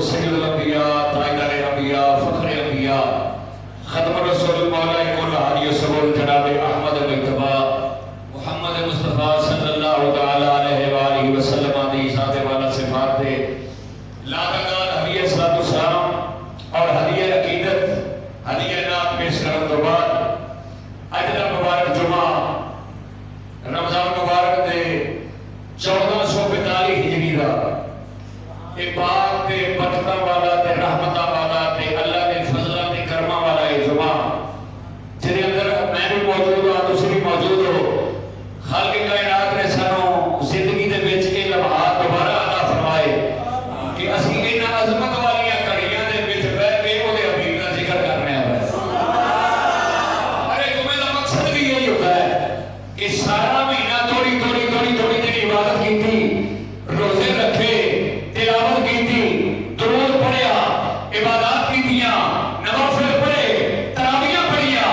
सैयदुल अंबिया ताजदार अंबिया फखर अंबिया खत्म रसूल मौला कुल हादी सबुल जनाब अहमद मुस्तफा मुहम्मद मुस्तफा सल्लल्लाहु तआला अलैहि वसल्लम दी ज़ात वाला सिफात दे लागातार हदिया सलातो सलाम और हदिया अकीदत हदिया नाम पेश करने तो बाद अज दा मुबारक जुमा रमजान मुबारक दे 1442 हिजरी दा ये पाक ते बरकतां वाला ते रहमतां वाला ते अल्लाह दे फजलां ते करमां वाला ये जुमा जिहदे अंदर मैं भी मौजूद हां तुसीं भी मौजूद हो खालिक कायनात ने सानू जिंदगी दे विच ये लम्हात दोबारा अता फरमाए कि असीं इन्हां अज़मत वालियां घड़ियां दे विच बैठ के ओहदे हबीब दा जिक्र करने आ सुभान अल्लाह। अरे जुमे दा मकसद भी यही होता है कि सारा महीना थोड़ी थोड़ी थोड़ी थोड़ी जी इबादत कीती रोजे रखे तिलावत की दुरूद पढ़िया इबादत कीतियां नवाफिल पढ़े तरावियां पढ़िया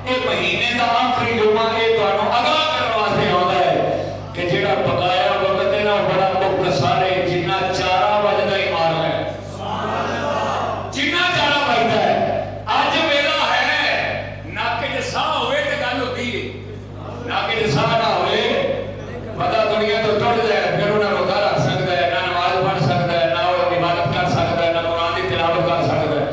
ये महीने का आखिरी जुमा ये तुहानू आगाह करने वास्ते आउंदा है कि जेड़ा बकाया वक्त है ना बड़ा मुख्तसर है जिन्ना चारा वजदा ही मार ले सुभान अल्लाह जिन्ना चारा वजदा है अज वेला है नक च साह होवे ते गल होती है नक च साह ना होवे पता दुनिया तो टुट जाए फिर उन्हें रोजा रख सकता है ना नमाज पढ़ सकता है ना वो इबादत कर सकता है ना कुरान की तिलावत कर सकता है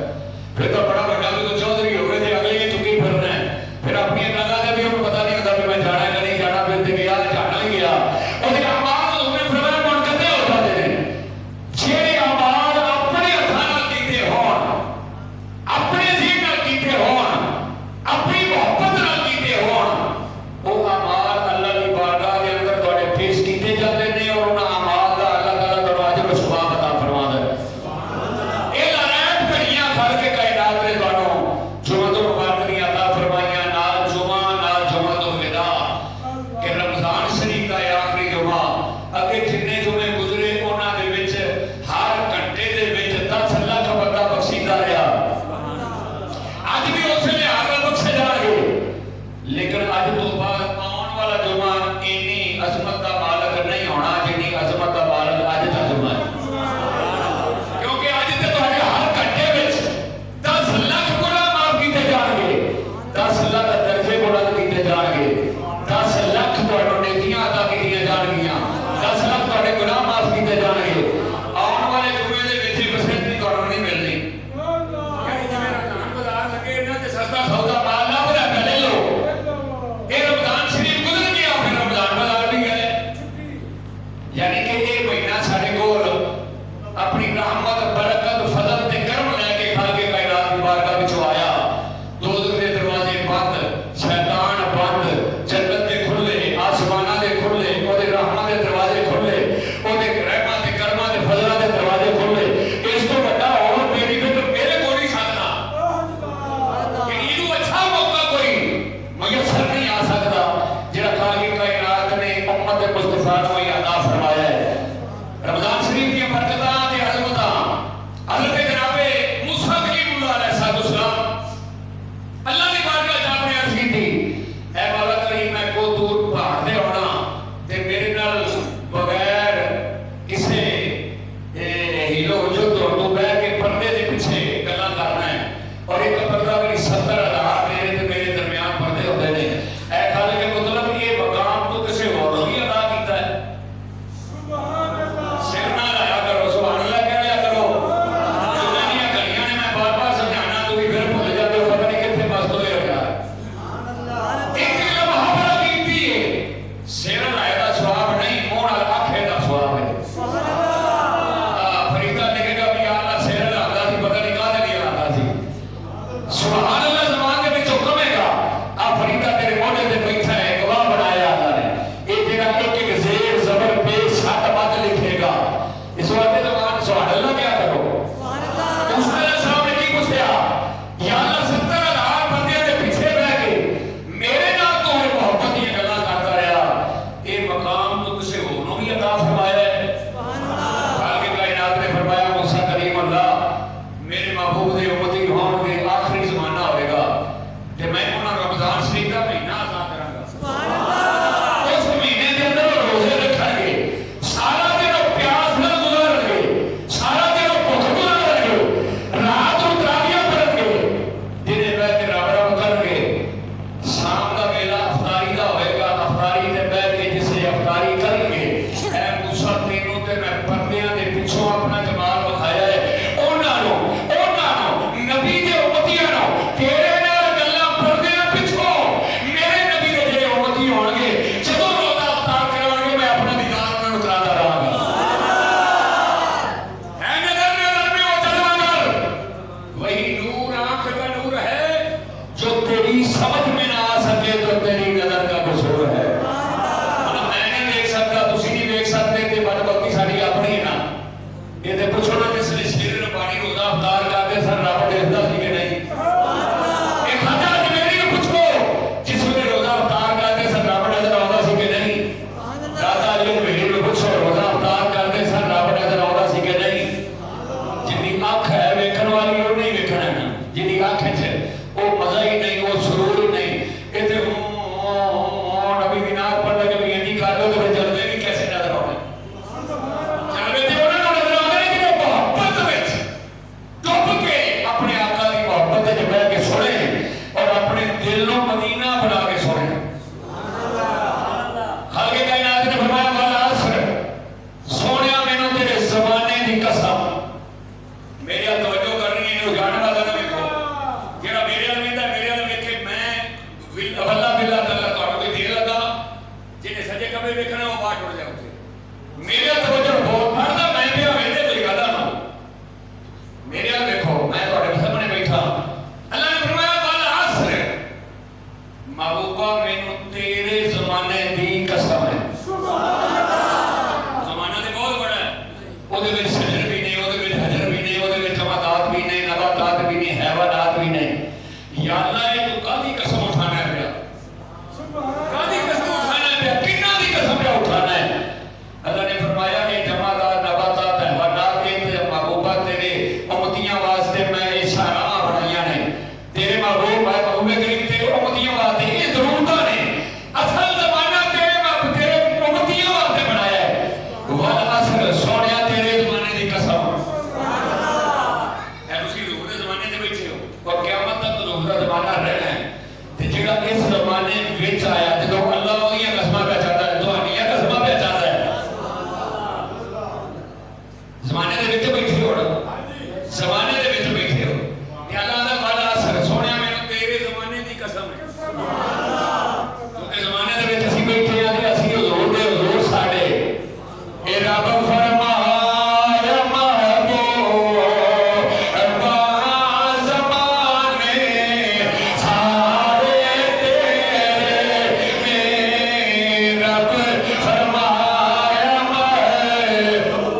फिर तो बड़ा बड़ा भी तो चौधरी हो गए थे अगले ही चुकी फिरना है फिर अपनी जगह से भी उनको पता नहीं होता कि मैं जाना है नहीं जाना फिर देखिए यार जाना ही गया और अमाल उन्हें फिर कौन कहते हो जाते हैं जेड़े अमाल अपने हथा नाल कीते होण अपने जी नाल कीते होण अपनी मोहब्बत नाल कीते होण वो अमाल अल्लाह की बारगाह के अंदर तुहाडे पेश कीते जाते हैं और उन्हां अमाल दा अल्लाह ताला तुहानू अजर व सवाब अता फरमांदा है सुभान अल्लाह। ये लायक घड़ियां खालिक कायनात ने तुहानू जुमा मुबारक दी अता फरमाइयां नाल जुमा तो विदा कि रमजान शरीफ दा आखिरी जुमा अगे जिन्ने जुमे गुजरे उन्हां दे विच हर घंटे दे विच 10 लाख बंदा बख्शीदा रहा सुभान अल्लाह। अज भी उस लिहाज नाल बख्शे जाणगे लेकिन अज तो बाद आने वाला जुमा इन्नी अजमत का मालक नहीं होना जिन्नी अजमत का मालक अज का जुमा है क्योंकि अज ते तुहाडे हर घंटे विच 10 लाख गुनाह माफ कीते जाणगे 10 लाख दर्जे बुलंद कीते जाणगे 10 लाख तुहानू नेकियां अता कीतियां जाणगियां 10 लाख तुहाडे गुनाह माफ कीते जाणगे आने वाले जुमे दे विच फैसिलिटी तुहानू नहीं मिलनी यानी जिवें रमजान बाजार लगे इन्हां ते सस्ता सौदा माल ना बना के ले लो ये रमजान शरीफ गुजर गया फिर रमजान बाजार भी गए यानी कि ये महीना साडे कोल अपनी रहमत बरकत फजल ते करम लेके खालिक कायनात दी बारगाह विच आया दोज़ख दे दरवाजे बंद शैतान बंद जन्नत दे खुले आसमानां दे खुले ओदे रहमत दे दरवाजे खुले ओदे रहमत ते करमां दे फजलां दे दरवाजे खुले इस तो वड्डा और मेरी फिक्र मेरे कोल नहीं सकदा कि इनू अच्छा मौका कोई मुयस्सर नहीं आ सकता जेड़ा खालिक कायनात ने उम्मत मुस्तफा को अता फरमाया है रमजान शरीफ की बरकतां ते अज़मतां हज़रत जनाबे मूसा कलीमुल्लाह अलैहिस्सलाम अल्लाह दी बारगाह च आपने अर्ज कीती ऐ मौला करीम मैं को दूर पहाड़ ते आउणा ते मेरे नाल बगैर किसे हीलो जो तू बैठ के पर्दे दे पीछे गल्लां करना है और एक पर्दा मेरी 70,000 मेरे ते मेरे दरमियान पर्दे होंदे ने ऐ खालिक के मतलब ये मकाम तू किसे होर नूं भी अता कीता है सुभान अल्लाह सिर ना लाया करो सुभान ये तो पूछो ना जिसने शेर रबानी रोजा अवतार करते सर रब देखता सी कि नहीं। ये खाजा अजमेरी को पूछो जिसने रोजा अवतार करते सर रब नजर आता सी कि नहीं। दादा अजमेरी को पूछो रोजा अवतार करते सर रब नजर आता सी कि नहीं। जिन्नी अख है वेखण वाली वो नहीं वेखना है, जिन्नी अख है वो मजा ही नहीं, वो सुरूर ही नहीं। ये तो नबी की नाक पर लगे भी नहीं कर दो तो जलते भी कैसे नजर आते जलते तो उन्होंने नजर आते हैं कि मोहब्बत में डुब के अपने आका की मोहब्बत में बैठ के सुने और अपने दिल को मदीना बना के सुने। खालिक कायनात ने फरमाया वल असर सोनिया मैनू तेरे ज़माने की कसम। मेरी तवज्जो करनी है रुझान वाला ना देखो जेड़ा मेरे वाल वेंदा मेरे वाल वेख के मैं वल्ला बिल्ला तल्ला तुहानू कोई दे लगा जिन्हें सजे कबे वेखना वो बाहर उड़ जाए मेरे तवज्जो बहुत पढ़दा मैं भी वेंदे कोई गदा ना मेरे वाल देखो मैं तुहाडे सामने बैठा। अल्लाह ने फरमाया वल असर महबूबा मैनू तेरे ज़माने दी कसम है। ज़माना ते बहुत बड़ा है, ओदे विच शजर भी नहीं, ओदे विच हजर भी नहीं, ओदे विच जमादात भी नहीं, नबातात भी नहीं, हैवानात भी नहीं। या अल्लाह ये तू कादी कसम उठाना है बेटा, कादी कसम उठाना है बेटा, किन्ना दी कसम पे उठाना है। अल्लाह ने फरमाया ये जमादात नबातात हैवानात के महबूबा तेरे उम्मतियां वास्ते मैं इशारा बनाइयां ने। तेरे महबूब मैं कहूंगा कि तेरे उम्मतियां वास्ते ये जरूरतां ने असल ज़माना तेरे उम्मतियां वास्ते बनाया है। वल असर सोनिया तेरे ज़माने दी कसम है। तुसी रूह दे ज़माने ते बैठे हो और क़यामत तक रूह दा ज़माना रहना है ते जेड़ा इस ज़माने विच आया जदों अल्लाह ओदियां कसमां पे चाहता है तुहाडीयां कसमां पे चाहता है। ज़माने दे विच बैठे हो ना, ज़माने दे विच बैठे हो ते अल्लाह दा वल असर सोनिया मैनू तेरे ज़माने दी कसम है। क्योंकि ज़माने दे विच असीं बैठे आ ते असीं हुजूर दे हुजूर साडे ए रब फरमाया महबूब बा ज़माने सारे तेरे रब फरमाया महबूब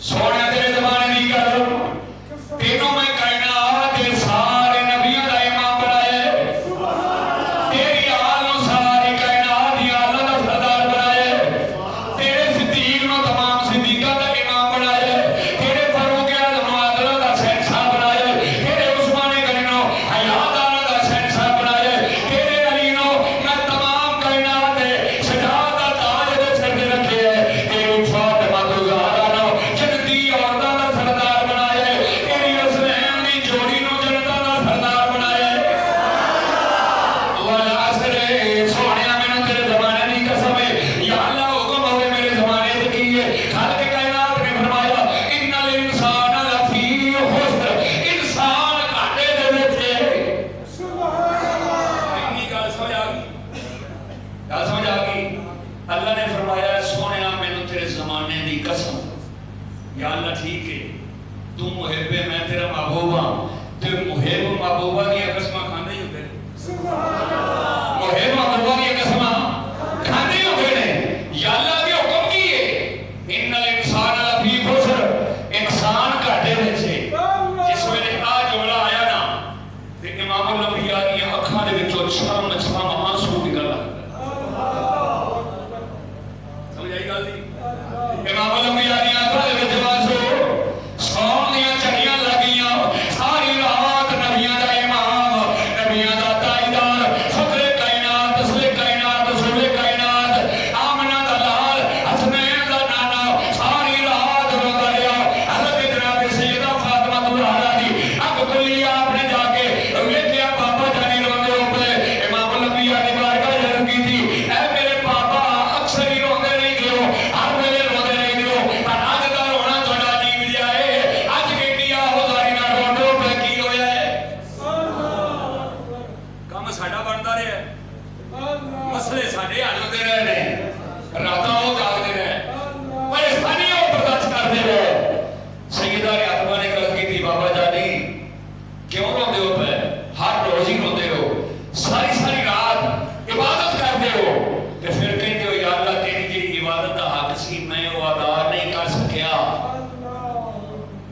सोने तेरे जमाने की कर तेनों मैं कायनात के सारे नबियों का इमाम बनाया तेरी आल सारी कायनात की आलों का सरदार बनाया तेरे सिद्दीक नो तमाम सिद्दीका का इमाम बनाया तेरे फारूक आज़म आदलों का शहंशाह बनाया तेरे उस्मान गनी नो हयादारों का शहंशाह बनाया तेरे अली नो मैं तमाम कायनात के सजाद का ताज दे सिर ते रखे है तेरी फातिमा तो ज़हरा नो जन्नती औरतां का सरदार बनाया तेरी हुसैन दी जोड़ी नो जन्नतां का सरदार बनाया वल असर सोहणिया मैनू तेरे ज़माने दी कसम है या अल्लाह हुक्म होवे मेरे ज़माने च की है खालिक कायनात ने फरमाया इन्नल इंसान लफी खुस्र इंसान घाटे दे विच है सुभान अल्लाह इन्नी गल समझ आ गई अल्लाह ने फरमाया सोहणिया मैनू तेरे ज़माने दी कसम या अल्लाह ठीक है तू मुहिब है मैं तेरा महबूब हां ते मुहिब महबूबा दी कसमां खांदे ही होंदे सुभान अल्लाह मुहिब महबूबा दी कसमां खांदे ही होंदे ने या अल्लाह दे हुक्म की है इन्नल इंसान लफी खुस्र इंसान घाटे विच है जिस वेले आ जुमला आया ना ते इमामुल अंबिया दी अखां दे विचों छम छम आंसू निकल आए समझ आई गल दी इमामुल अंबिया दी अखां दे विच आंसू सौन दियां चढ़ियां लग गईयां सारी रात नबियां दा इमाम नबियां दा ताईदार फखरे कायनात तसले कायनात सुबे कायनात आमना दा लाल हसनैन दा नाना सारी रात रोता रहा हज़रत जनाब सैयदा फातिमा ज़हरा दी अग खुली आपने जाके वेखिया बाबा जानी रोंदे पे इमामुल अंबिया दी बारगाह जरूर की थी ऐ मेरे पापा अक्सर ही रोंदे नहीं दियो हर वेले रोंदे नहीं दियो पर अज दा रोना थोड़ा अजीब जिहा है अज केडी आहोदारी नाल रोंदे पे की होया है काम साडा बनदा रहा मसले साडे हल होंदे रहे ने रातां वो जागदे रहे परेशानी वो बर्दाश्त करदे रहे सैयदा आत्मा ने गल की बाबा जानी क्यों रोंदे हो पे हर रोज ही रोंदे हो सारी सारी रात इबादत करदे हो ते फिर कहंदे हो या अल्लाह तेरी जी इबादत दा हक सी मैं वो अदा नहीं कर सकिया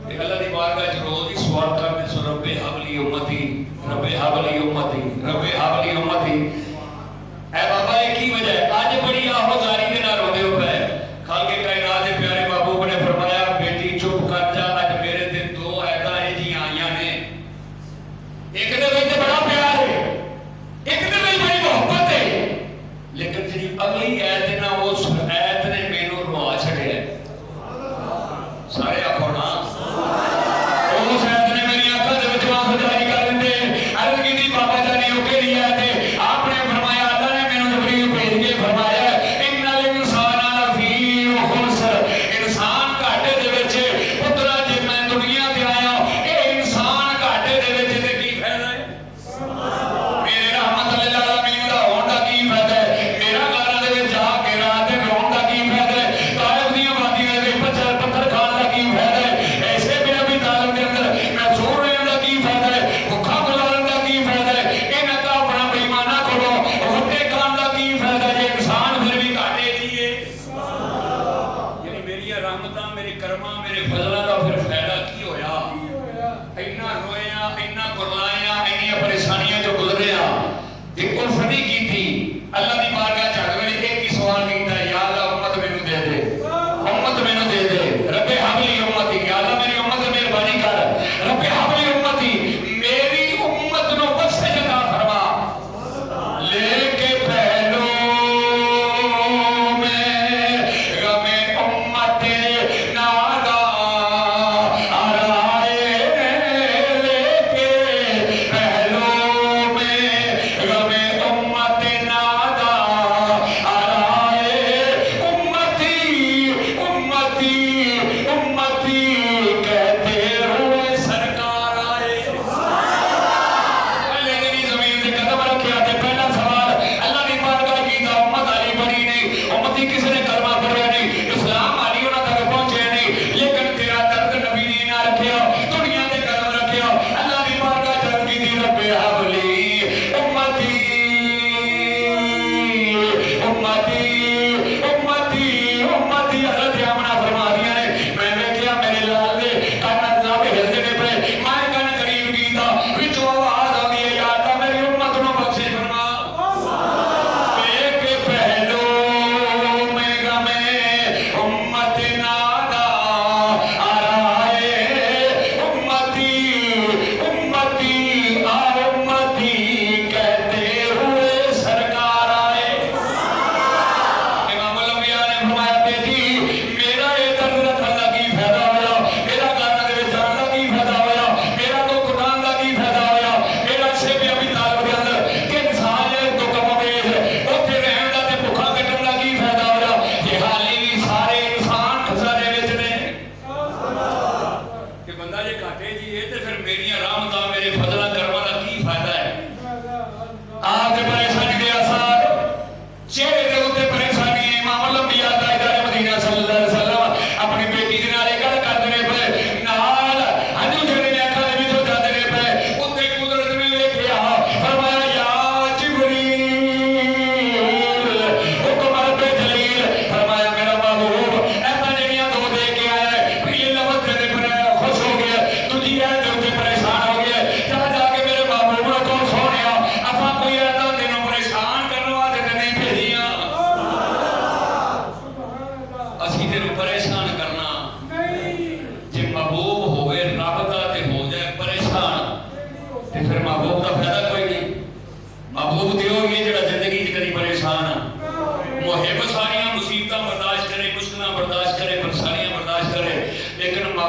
ते अल्लाह दी बारगाह च रोज ही सवाल करदे सो रब्बे हबली उम्मती रब्बे हबली उम्मती रब्बे हबली उम्मती ऐ बाबा ये की वजह है आज बड़ी आहोजारी के नाल रोंदे हो पे खालिक कायनात दे प्यारे महबूब ने फरमाया बेटी चुप कर जा अज मेरे ते दो आयतां ए जी आईयां ने एक दे विच बड़ा प्यार है एक दे विच बड़ी मोहब्बत है लेकिन जी अगली आयत है ना उस आयत ने मैनू रुआ छड़िया सारे आखो ना उस आयत ने मेरी आंखों दे विच आंसू जारी कर दिंदे अर्ज कीती बाबा जानी ओ केड़ी आयत है आपने फरमाया अल्लाह ने मैनू जबरील भेज के फरमाया इन्नल इंसान लफी खुस्र इंसान घाटे दे विच पुत्रा जे मैं दुनिया ते आया ए इंसान घाटे दे विच ते की फायदा है मेरे रहमत लिल आलमीन दा होण दा की फायदा है मेरा घरां दे विच आ के रात दे रोण दा की फायदा है तायब दी वादियां दे पत्थर खाण दा की फायदा है ऐसे भी अभी तालब दे अंदर महसूस रहण दा की फायदा है भुखा गुजारन दा की फायदा है इन्हां काफिरां बेईमानां कोलों रोटे खाण दा की फायदा है इंसान फिर भी घाटे जिए यानी मेरी रहमतां मेरे करमां मेरे फजलां दा फिर फायदा की होया इन्ना रोया इन्ना कुरलाया इन्नियां परेशानियां जो गुजरिया ते उल्फ नहीं की थी अल्लाह दी बारगाह च अगले एक ही सवाल कीता या अल्लाह उम्मत मैनू दे दे उम्मत मैनू दे दे रब्बे हबली उम्मती या अल्लाह मेरी उम्मत मेहरबानी कर रब्बे हबली उम्मती मेरी उम्मत नु बख्शिश अता फरमा लेके पहलो में गमे उम्मत नादा आराए लेके पहलो में गमे उम्मत नादा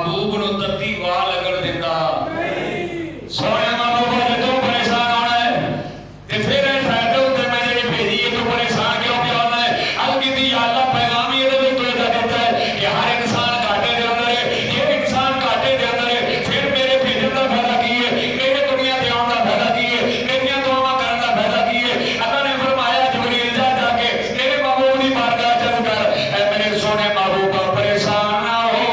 महबूब नूं तत्ती वाह लगन दिंदा सोने महबूबा जो परेशान होना है ते फिर साइड उत्ते मैं जेडी भेजी है तू परेशान क्यों पिया होना है अल की दी अल्लाह पैगाम ही इहदे विच तुहाडा देता है कि हर इंसान घाटे दे अंदर है जे इंसान घाटे दे अंदर है फिर मेरे भेजन दा फायदा की है मेरे दुनिया ते आउण दा फायदा की है मेरियां दुआवां करन दा फायदा की है अल्लाह ने फरमाया जिब्रील जा जाके मेरे महबूब दी बारगाह च कर ऐ मेरे सोने महबूबा परेशान ना हो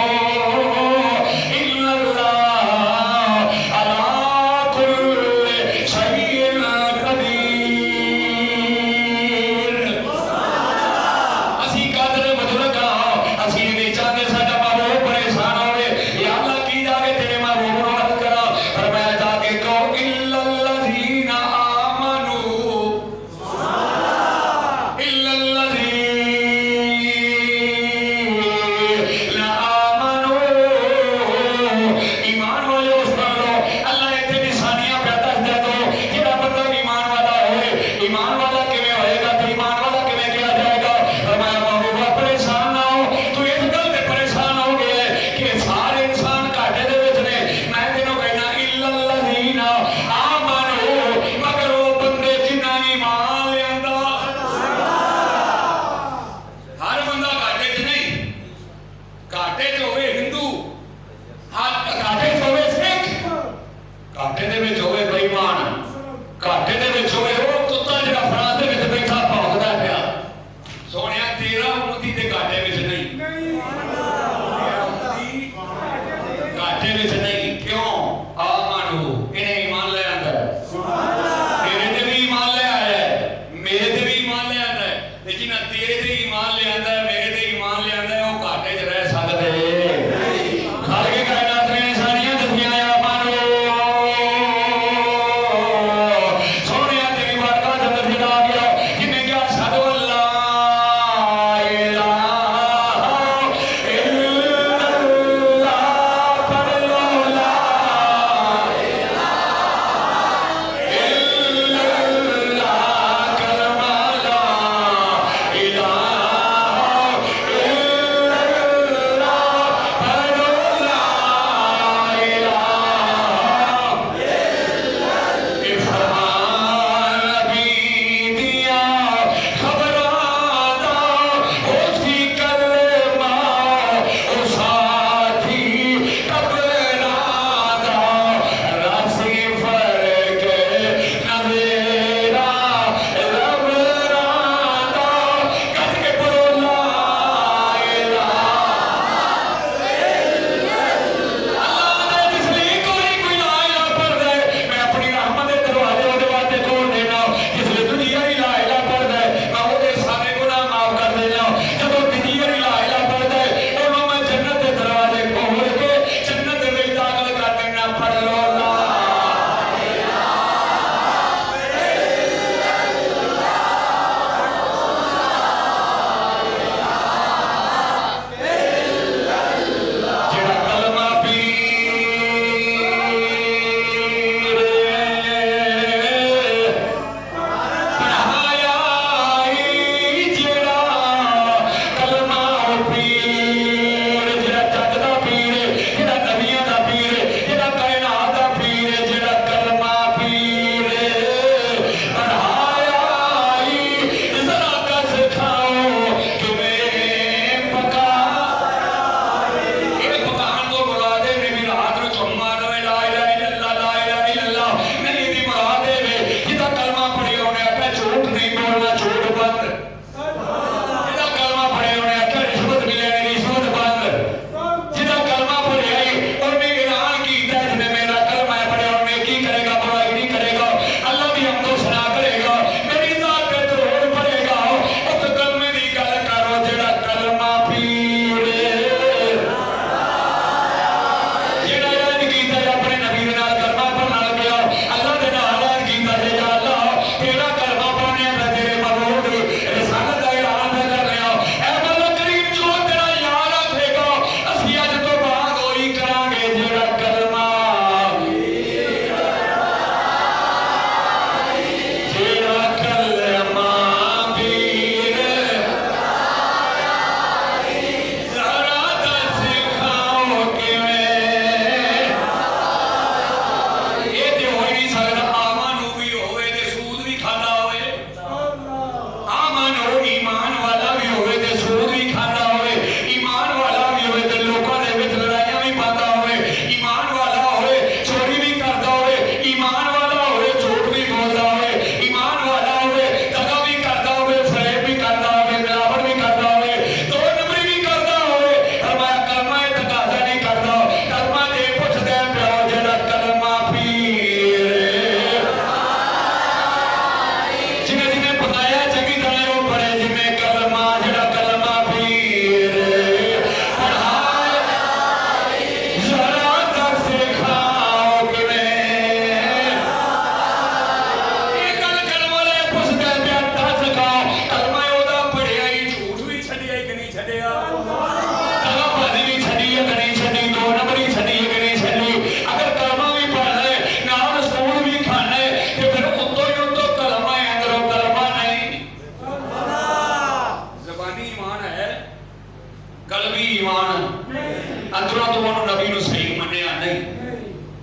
तो उन्होंने नबी नूं सही मन्निया नहीं,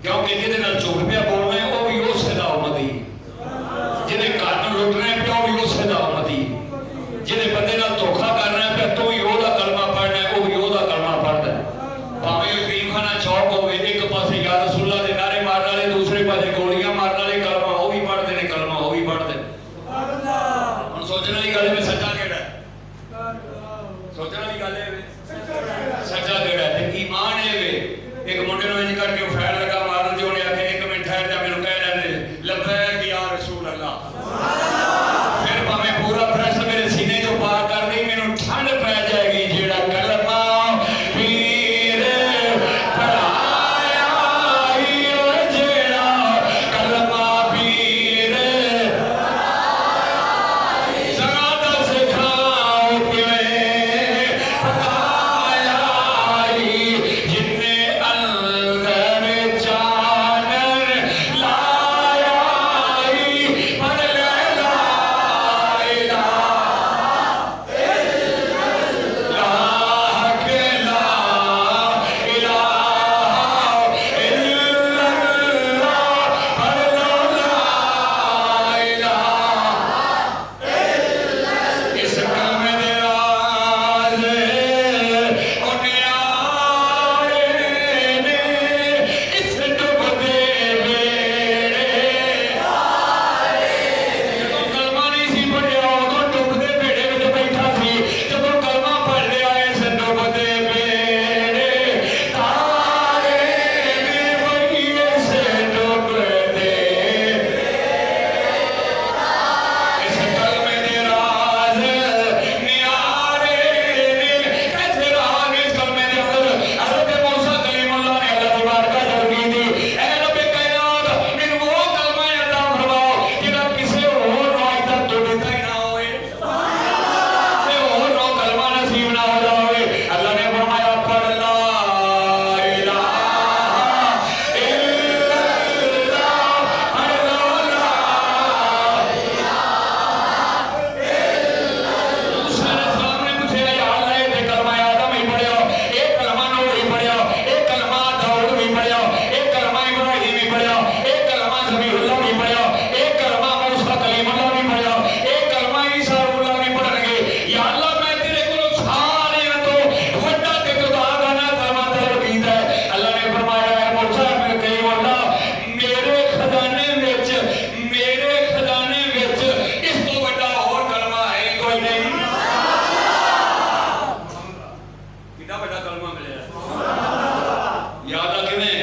क्योंकि जिहदे नाल झूठ पिया बोलना है वो भी उसे दा उम्मती, जिहदे घर नूं लुटना है पिया वो भी उसे दा उम्मती, जिहदे बंदे नाल धोखा करना है पिया तो भी ओहदा कलमा पढ़ना है वो भी ओहदा कलमा पढ़दा है। भावें यतीमखाना चौक होवे, एक पासे या रसूलुल्लाह दे नारे मारन वाले, दूसरे पासे गोलियां मारन वाले, कलमा वो भी पढ़दे ने, कलमा वो भी पढ़दे। हुण सोचण वाली गल है सच्चा किहड़ा है, सोचण वाली गल है सच्चा किहड़ा है। ईमान है वे एक मुंडे नूं इंज करके फैल लगा मारन जो ने आखे एक मिनट ठहर जा मैनूं कह लैंदे लब्बैक या रसूल अल्लाह, फिर भावें पूरा प्रश्न मेरे सीने चों पार कर दी मैनूं ठंड पै जाएगी जेड़ा कलमा पीर पढ़ाया ही जेड़ा कलमा पीर जरा दस खाओ किवें पकाया ही जिन्ने अंदर चानन लाया ही पढ़ ले ला इलाहा के ला इलाहा इल्लल्लाह, पढ़ लो ला इलाहा इस कलमे दे राज उन्हें आए ने इस डुबदे बेड़े, जदों कलमा नहीं सी पढ़िया उदों डुबदे बेड़े विच बैठा सी, जदों कलमा पढ़ लिया इस डुबदे बेड़े तारे ने वही इस डुबदे इस कलमे दे राज नियारे ने कैसे रहा इस कलमे दे अंदर। हज़रत मूसा कलीमुल्लाह ने अल्लाह की बारगाह अर्ज़ की थी, ऐ रब्बे कायनात मैनूं वो कलमा अता फरमाओ जिहड़ा किसी होर नूं अज तक तो दिता ही ना होवे, ते होर नूं कलमा नसीब ना हो जावे। अल्लाह ने फरमाया पढ़ ला इलाहा इल्लल्लाह, पढ़ लो ला मूसा अलैहिस्सलाम ने पूछा या अल्लाह ये कलमा आदम ही पढ़िया, एक कलमा नूह ही पढ़िया, एक कलमा दाऊद भी पढ़िया, एक कलमा इब्राहीम भी पढ़िया, एक कलमा ज़बीहुल्लाह भी पढ़िया, एक कलमा मूसा कलीमुल्लाह भी पढ़िया, एक कलमा ईसा रूहुल्लाह भी पढ़णगे। या अल्लाह मैं तेरे कोलों सारियां तो वड्डा ते खुदागाना कलमा तलब कीता है। अल्लाह ने फरमाया है मूसा कलीमुल्लाह मेरे खजाने विच इस तो वड्डा और कलमा है ही कोई नहीं। कितना बड़ा कलमा मिलेगा याद आ किवें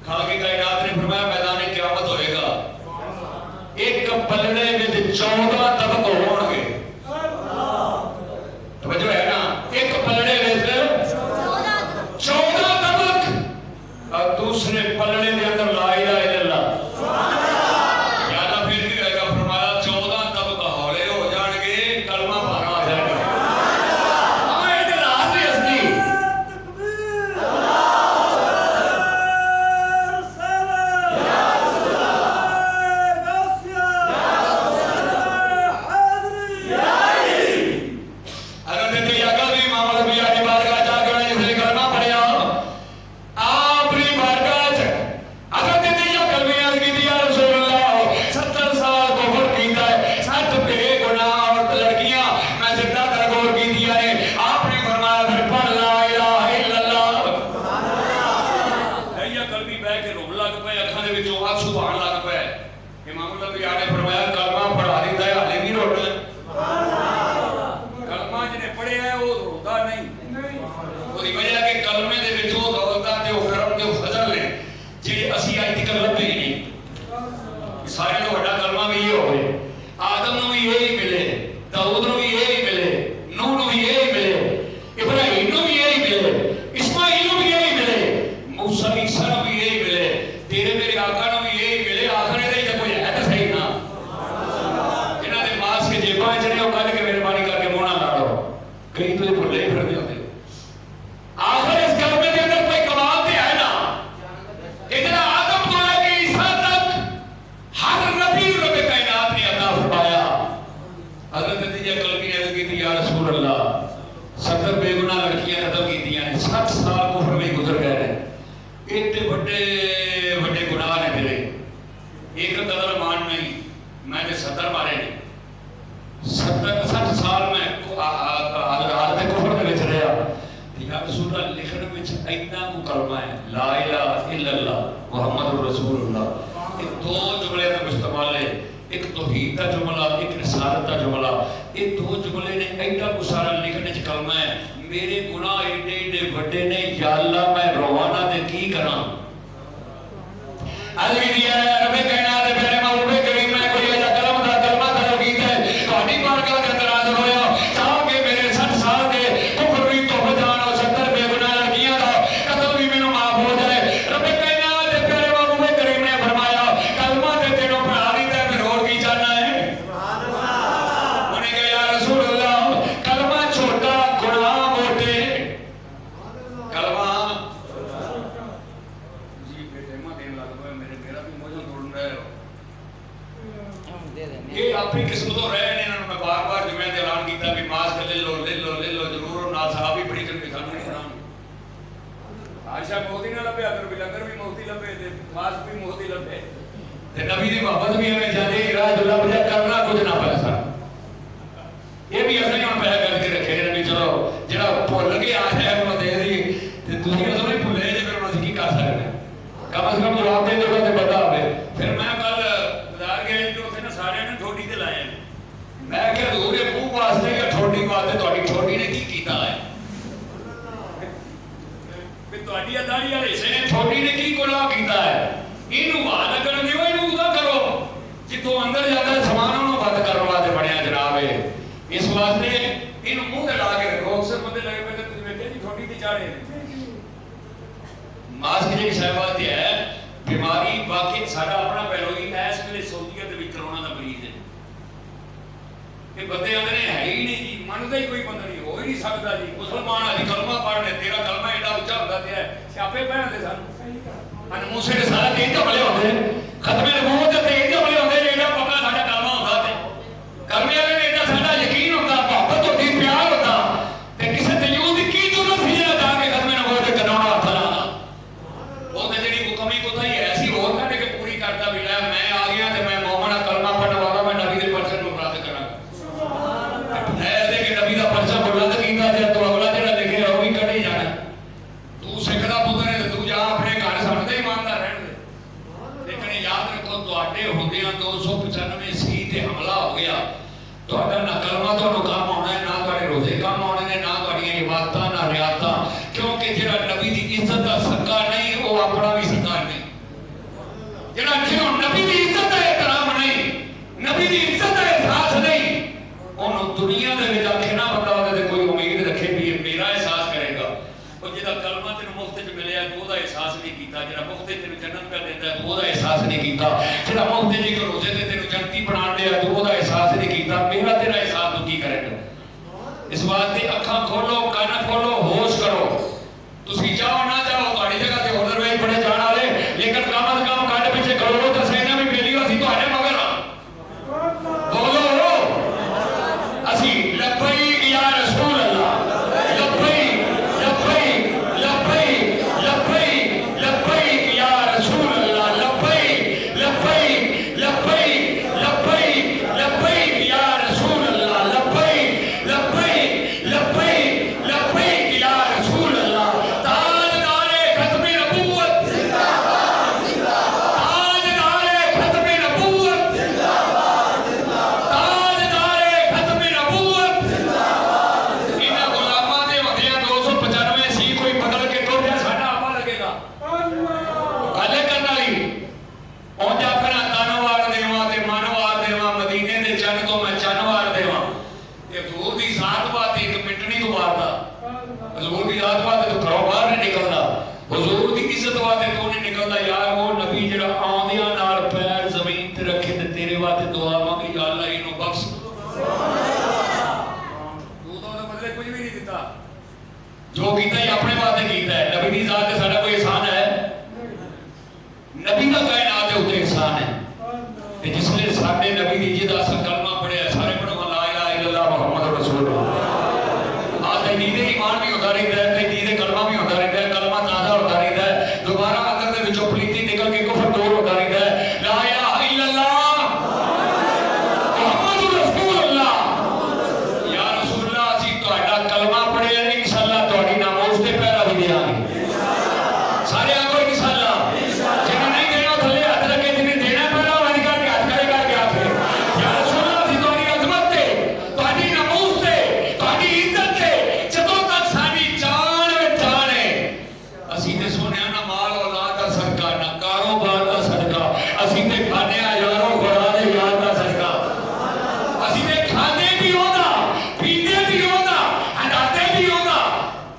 खालके कायनात ने फरमाया मैदान क़यामत होएगा, एक पलड़े विच 14 तबक होणगे। तवज्जो है ना, एक पलड़े विच 14 तबक और दूसरे पलड़े दे अंदर ला इलाहा इल्लल्लाह। याद आ फिर भी होएगा, फरमाया 14 तबक हौले हो जाणगे, कलमा भारा आ जाएगा। हां ये ते राज नहीं असली अगर ते यागा भी मामला भी आज बारगाह जा के जिसने कलमा पढ़िया आपरी बारगाह च को कलमा है ला इलाहा इल्लल्लाह मुहम्मदुर रसूलुल्लाह। ये दो जुमले का इस्तेमाल है, एक तौहीद का जुमला, एक रिसालत का जुमला। ये दो जुमले ने एडा को सारा लिखने च कलमा है। मेरे गुनाह एडे एडे बड़े ने, या अल्लाह मैं रोवाना ते की करा। अलविदा रब्बे कायनात दे प्यारे महबूबे करीम मैं कोई ऐसा कलम दा कलमा करो कीता है ਤੁਹਾਡੀ बारगाह के अंदर हाजिर होया ताकि मेरे 60 साल दे कुफर भी तौबा जान और 70 बेगुनाह लड़कियां दा कत्ल भी मेनू माफ हो जाए। रब्बे कायनात दे प्यारे महबूबे करीम ने फरमाया कलमा ते तेनों पढ़ा दीता है, फिर और की चाहना है। सुभान अल्लाह। उन्हें कहा या रसूल अल्लाह कलमा छोटा गुनाह मोटे। कलमा ये अपनी किस्मतों रहे ने। इन्होंने मैं बार-बार जुमे दे ऐलान किया भी मास्क ले लो जरूर। और नाल साहब भी बड़ी करके खाना नहीं हराम। आशा मोदी ना लभे, अगर भी लंगर भी मोदी लभे ते मास्क भी मोदी लभे ते नबी दी मोहब्बत भी हमें जाने राह जो लभ जाए करना कुछ ना पैसा। ये भी असली हम पैसा करके रखे ने भी चलो जेड़ा भुल गया है उन्हें दे दी ते दूसरी असल नहीं भुले जे फिर उन्हें की कर सकते। कम से कम जवाब दे देगा ते बता दे। फिर मैं कल बाजार गए तो उसे ना सारे ने ठोडी ते लाए। मैं क्या हजूर ये मुंह वास्ते या ठोडी वास्ते ਤੁਹਾਡੀ ठोडी ने की कीता है कि ਤੁਹਾਡੀ अदाड़ी वाले हिस्से ने ठोडी ने की गुनाह कीता है। इनू हाल करन दिओ, इनू उदा करो जितों अंदर जाता है समान उन्होंने बंद करने वास्ते बनया जनाब है। इस वास्ते इन मुंह ते ला के रखो। अक्सर बंदे लगे पे तुम वेखे जी ठोडी ते चाड़े मास्क जी शहबात है बीमारी वाकई सारा अपना पहलोई इस वेले सऊदीया दे विच कोरोना दा मरीज है। ये बंदे आंदे ने है ही नहीं जी, मनदा ही कोई बंदा नहीं, हो ही नहीं सकदा जी। मुसलमान अभी कलमा पढ़ ले, तेरा कलमा एडा ऊंचा होंदा ते है सियापे पहनदे सन अन मूसे दे सारा तीन जमले होंदे खत्मे नबूवत ते तीन जमले होंदे एडा पक्का साडा कलमा होंदा ते कलमे वाले ने एडा साडा यकीन होंदा, मोहब्बत होंदी, प्यार होंदा ते किसे ते यूं दी की जरूरत ही ना जाके खत्मे नबूवत ते कनाना हाथ लाना। वो ते जेडी कमी कोताही ऐसी होर कढ के पूरी करदा भी ले मैं आ गया ते मैं मोमना कलमा पढ़न वाला मैं नबी दे परचम नु बुलंद करांगा। ऐसे कि नबी दा परचम बुलंद कीता ते तो अगला जेड़ा लिखे हो भी कढी जाना। तू सिख दा पुत्तर है तू जा अपने घर समझदे ईमानदार रहन दे। लेकिन याद रखो ਤੁਹਾਡੇ ਹੁੰਦਿਆਂ 295 सी ते हमला हो गया। ਤੁਹਾਡਾ ना कलमा ਤੁਹਾਨੂੰ काम आना है, ना ਤੁਹਾਡੇ रोजे काम आने ने, ना ਤੁਹਾਡੀਆਂ इबादतां ना रियासतां। क्योंकि जेड़ा नबी दी इज्जत दा सदका नहीं वो अपना भी सदका नहीं। जेड़ा जिन्हों नबी दी इज्जत दा एहतराम नहीं, नबी दी इज्जत दा एहसास नहीं, उन्होंने दुनिया दे विच आखे ना बंदा ओदे ते कोई उम्मीद रखे भी मेरा एहसास करेगा। और जेड़ा कलमा तेन मुफ्त च मिलिया तू ओदा एहसास नहीं कीता, जेड़ा मुफ्त तेन जन्नत कर देंदा तू ओदा एहसास नहीं कीता, जेड़ा मुफ्त जी को रोजे ते तेन जन्नती बना दिया तू ओदा एहसास नहीं कीता। मेरा तेरा एहसास तू की करेगा। इस वास्ते अखां खोलो, कान खोलो, होश करो। तुसी जाओ ना जाओ ਤੁਹਾਡੀ जगह ते होर वे बड़े जाण वाले, लेकिन कम से कम काट पीछे करो तो सही ना भी बेलियो ਅਸੀਂ ਤੁਹਾਡੇ मगर बोलो ਅਸੀਂ लब्बैक या रसूल अल्लाह लब्बैक लब्बैक लब्बैक लब्बैक लब्बैक या रसूल अल्लाह लब्बैक लब्बैक लब्बैक लब्बैक लब्बैक या रसूल अल्लाह लब्बैक लब्बैक लब्बैक लब्बैक या रसूल अल्लाह। ताजदारे खत्मे नबूवत जिंदाबाद जिंदाबाद, ताजदारे खत्मे नबूवत जिंदाबाद जिंदाबाद, ताजदारे खत्मे नबूवत जिंदाबाद। इन्हां गुलामां दे होंदियां 295 सी कोई बदल के टोरिया साडा आपा लगेगा गल करन वाली। उंज आखना तनवार देवां ते मनवार देवां, मदीने दे चन तो मैं चनवार देवां। ये हजूर दी जात बात एक मिनट नहीं गुजारदा, हजूर दी जात बात तो घरों बाहर नहीं निकलदा, हजूर दी इज्जत वास्ते तो नहीं निकलदा। यार वो नबी जेड़ा आंदियां नाल पैर जमीन ते रखे ते तेरे वास्ते दुआ मंगी या अल्लाह इनु बख्श। तू तो ओदे बदले कुछ भी नहीं दिता, जो कीता ही अपने वास्ते कीता है। नबी दी जात ते साडा कोई एहसान है? नबी दा कायनात दे उत्ते एहसान है। ते जिसले साडे नबी दी इज्जत असल कलमा पढ़िया सारे पढ़ो ला इलाहा इल्लल्लाह मुहम्मदुर रसूलुल्लाह। आज दीदे ईमान भी होता रहता है, दीदे कलमा भी होता रहता है, कलमा ताज़ा होता रहता है, दोबारा अंदर दे विचों पलीती निकल के कुफर दूर होता रहता है। धीआं ना माल औलाद का सदका ना कारोबार का सदका असीं ते खाने यारों खुदा दे यार का सदका असीं ते खाने भी होगा पीते भी होगा हटाते भी होगा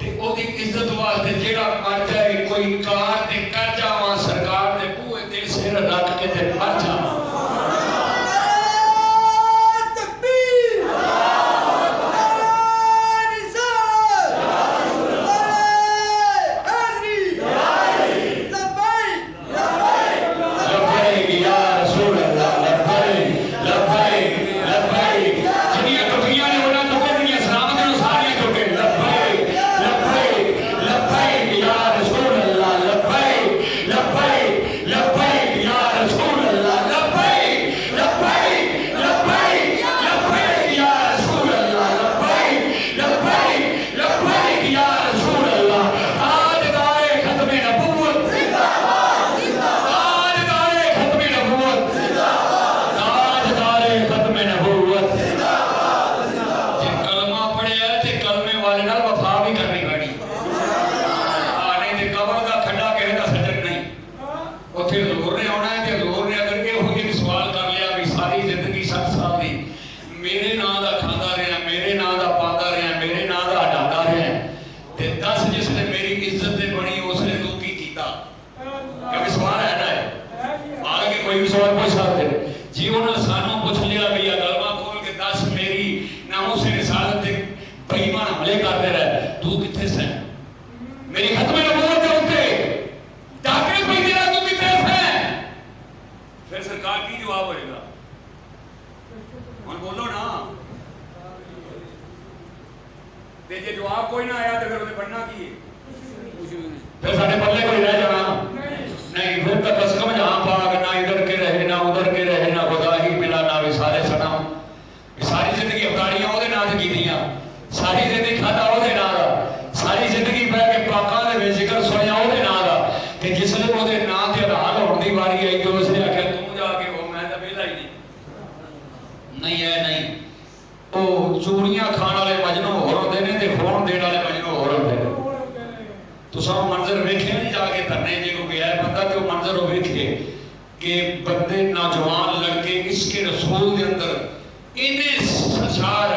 ते ओदी इज्जत वास्ते जेड़ा मर जाए कोई कार ते कर जावा सरकार दे बूहे ते सिर रख के ते मर जावा जवाब कोई ना आया तो फिर उन्हें पढ़ना की फिर साढ़े पल्ले कोई रह जाना नहीं फिर तो कसम जहां पाक ना इधर के रहे ना उधर के रहे ना खुदा ही मिला ना विसारे सनम सारी जिंदगी अवतारियां ओदे नाम ते कीतियां सारी जिंदगी खाता ओदे नाम दा सारी जिंदगी बैठ के पाकां दे विच जिक्र सुनिया ओदे नाम दा ते जिसले ओदे नाम ते हलाल होण दी वारी आई तो उसने आख्या तू जाके हो मैं तो वेला ही नहीं है नहीं ओ चूड़ियां खाण वाले मजनू होर होंदे ने ते खून देण वाले मजनू होर होंदे ने तुसां मंजर वेखे नहीं जाके धरने जे को गया है बंदा ते ओ मंजर ओ वेखे कि बंदे नौजवान लड़के इसके रसूल दे अंदर इन्ने संसार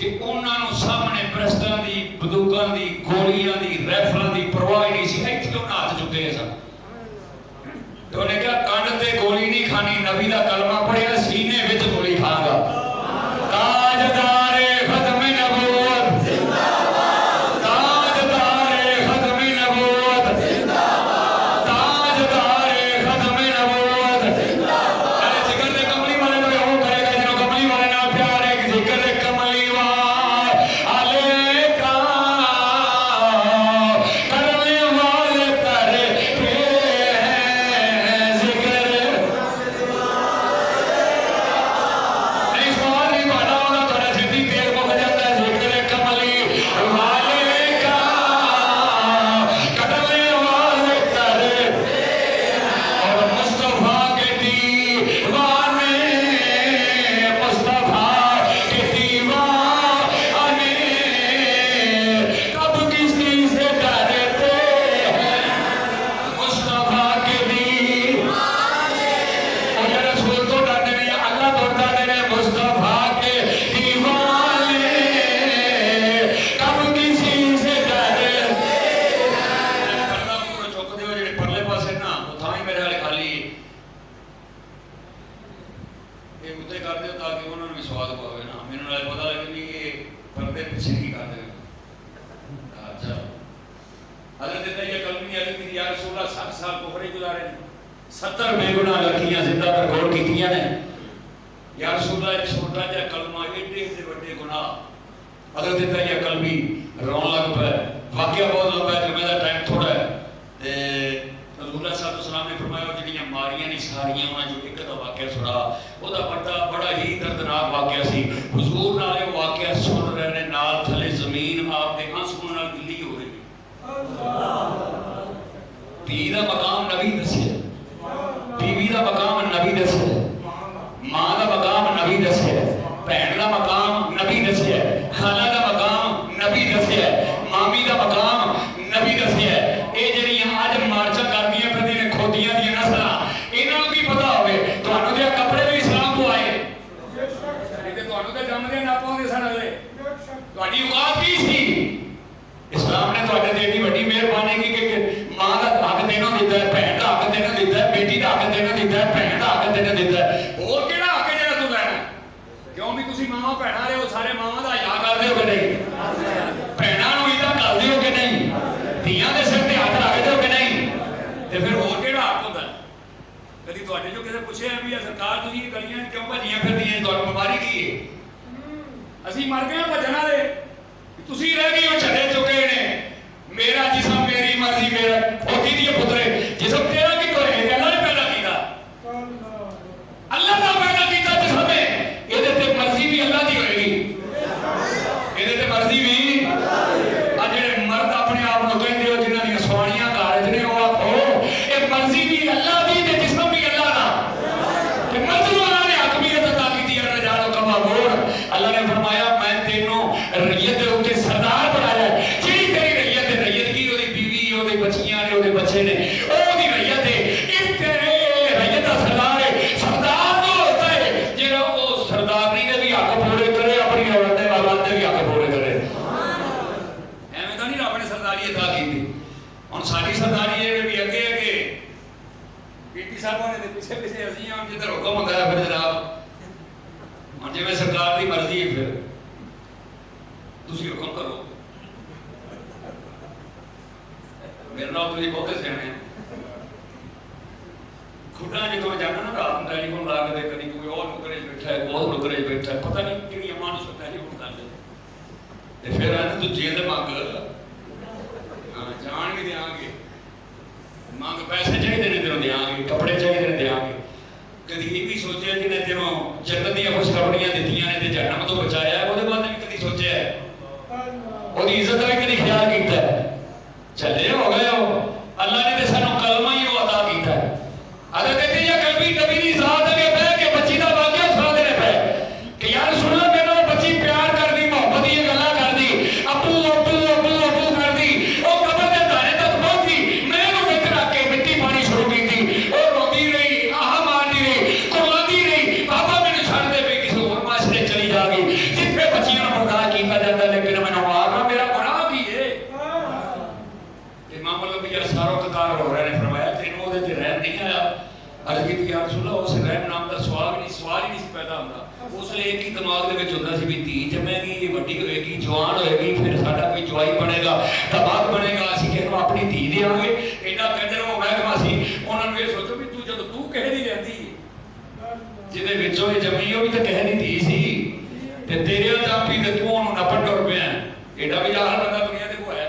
कि उन्हां नूं सामने ब्रस्तां दी बंदूकां दी गोलियां दी राइफलां दी परवाह नहीं सी इत्थे उन्हां हाथ चुके सन तो उन्हें कहा कंध ते गोली नहीं खानी नबी दा कलमा पढ़िया सीने विच गोली खांगा ताजदारे खत्म नबूवत जिंदाबाद ताजदारे खत्म नबूवत जिंदाबाद ताजदारे खत्म नबूवत जिंदाबाद अरे जिक्र दे कमली वाले तो वो करेगा जिन्हों कमली वाले ना प्यार है जिक्र दे कमली वाले का करने वाले करे हैं जिक्र नहीं सवाल नहीं बड़ा होगा थोड़ा सिद्धि तेल मुक जाता है जिक्र कमली वाले का करने वाले करे और मुस्तफा के दीवाने मुस्तफा के दीवाने कब किसी से डरते हैं मुस्तफा के दीवाने और ये रसूल तो डरते नहीं अल्लाह तो डरते नहीं मुस्तफा के दीवाने कब किसी से डरते हैं पर्दा पूरा चुक दियो जेडे परले पासे ना वो थां ही मेरे हाले खाली ये मुद्दे कर दियो ताकि उन्होंने भी स्वाद पावे ना मैंने नाले पता लगे भी ये पर्दे पीछे की कर दे अच्छा हजरत तैय्यब कलमी ने अर्ज की या रसूल अल्लाह 60 साल कुफर गुजारे 70 बेगुनाह लड़कियां जिंदा पर गौर कीतियां ने या रसूल अल्लाह एक छोटा जिहा कलमा एडे से बड़े गुनाह हजरत तैय्यब कलमी रोन लग पे वाकया बहुत लंबा है मेरा टाइम थोड़ा है ते रसूलुल्लाह सल्लल्लाहु अलैहि वसल्लम ने फरमाया जिहड़ियां मारियां नहीं सारियां उन्हां जो एक दा वाकया सुना ओदा बड़ा ही दर्दनाक वाकया सी हुजूर नाले वाकया सुन रहे ने नाल थले जमीन आप दे आंसू नाल गिल्ली हो रही धी दा मकाम नबी दस्सिया बीवी दा मकाम नबी दस्सिया मां दा मकाम नबी दस्सिया भैन दा मकाम नबी दस्सिया खाला दा मकाम नबी दस्सिया मामी दा मकाम नबी दस्सिया ए जेड़ियां आज मर पोतियां दी नस्ल इन्हां नूं की पता होवे तुहानूं ते कपड़े भी इस्लाम तो आए ते तुहानूं ते जम्मदे ना पाउंदे सन अगले तुहाडी औकात की सी इस्लाम ने तुहाडे ते इतनी वड्डी मेहरबानी की कि मां दा हक तेनों दिता है भैन दा हक तेनों दिता है बेटी दा हक तेनों दिता है भैन दा हक तेनों दिता है होर किहड़ा हक है जिहड़ा तूं लैना क्यों भी तुसीं मावां भैणां रहे हो सारे मावां दा हया करदे हो कि नहीं भैणां नूं इदा करदे हो कि नहीं धीआं दे सिर ते हत्थ रखदे हो कि नहीं ते फिर होर किहड़ा हक हुंदा कदी तुहाडे जो किसे पुछिआ भी सरकार तुसीं गलियां क्यों भजियां फिरदियां तुहानूं बीमारी की है असीं मर गए भजन वाले तुसीं रह गए हो छड़े चुके ने मेरा जिसम मेरी मर्जी मेरा पोती दी पुत्रे जिसम तेरा कितों है अल्लाह ने पैदा किया अल्लाह ने पैदा किया जिसम ये ते मर्जी भी अल्लाह दी होएगी ये ते मर्जी भी आ जेड़े मर्द अपने आप को कहंदे हो जिन्हां दी सवाणियां घर ने वो आखो ये मर्जी भी अल्लाह दी ते जिसम भी अल्लाह दा ते मर्द नूं अल्लाह ने हक भी अता कीती है रजालो कमा बोल अल्लाह ने फरमाया मैं तेनों रैयत दे उत्ते सरदार बनाया जेड़ी तेरी रैयत है रैयत की ओदी बीवी ओदे बच्चियां ने ओदे बच्चे ने ओदी रैयत है इस तेरे रैयत दा सरदार वो होता है जेड़ा वो सरदारनी दे भी हक पूरे करे अपनी औलाद दे भी हक पूरे करे एवें तां नहीं रब ने सरदारी अता कीती हुण साडी सरदारी है भी अगे अगे पीटी साहब ने पीछे पीछे असीं हम जिधर हुक्म हुंदा है फिर जनाब हुण जिवें सरकार दी मर्जी है फिर तुसीं हुक्म करो मेरे नाल तुसीं बहुते सियाणे खुदा जो मैं जाना ना रात में टेलीफोन ला के कभी कोई और नुकरे बैठा है बहुत नुकरे बैठा है पता नहीं कि मानुष टेलीफोन कर दे फिर आने तू जेल मंग हाँ जान भी देंगे मंग पैसे चाहिए ने तेनों देंगे कपड़े चाहिए ने देंगे कभी ये भी सोचा कि तेनों जन्नत दी खुशखबरियां दित्तियां ने ते जहन्नम तो बचाया है ਉਹਦੇ ਬਾਅਦ भी कभी सोचा है ਉਹਦੀ इज्जत का भी कभी ख्याल किया है चले हो गए हो अल्लाह ने तो सानू कलमा ही वो अता किया है अगर कहते या कलबी नबी दी जात अगे बैठ के बच्ची दा वाकया सुना देने पे कि यार सुन लो मेरे बच्ची प्यार कर दी मोहब्बत ये गल्ला कर दी अबू अबू अबू अबू कर दी ओ कब्र दे दाने तक पहुंची मैं नु विच रख के मिट्टी पानी शुरू की थी ओ रोती रही आह मारती रही कुर्लाती रही बाबा मैंने छड़ दे पे किसी और माशरे चली जाएगी जिथे बच्चियां नु बर्दाश्त किया जाता लेकिन मैंने मारना मेरा गुनाह की है इमाम अल-अंबिया सारोकार हो रहे ने फरमाया तेनों ओदे ते रहम नहीं आया अर्ज की या रसूल अल्लाह उस रहम नाम का सवाल ही नहीं पैदा होता उसले एक ही दिमाग दे विच हुंदा सी भी धी जमेगी ये वड्डी होएगी जवान होएगी फिर साडा कोई जवाई बनेगा तबाद बनेगा असीं किहनूं अपनी धी देवांगे एडा कंजर हो महकमा सी उन्हां नूं ये सोचो भी तू जद तू किहे दी रहंदी जिहदे विचों ये जमी हो भी तां किहे दी धी सी ते तेरे जापी ते तू उहनूं नपण टुर पिया एडा भी हाल बंदा दुनिया ते कोई है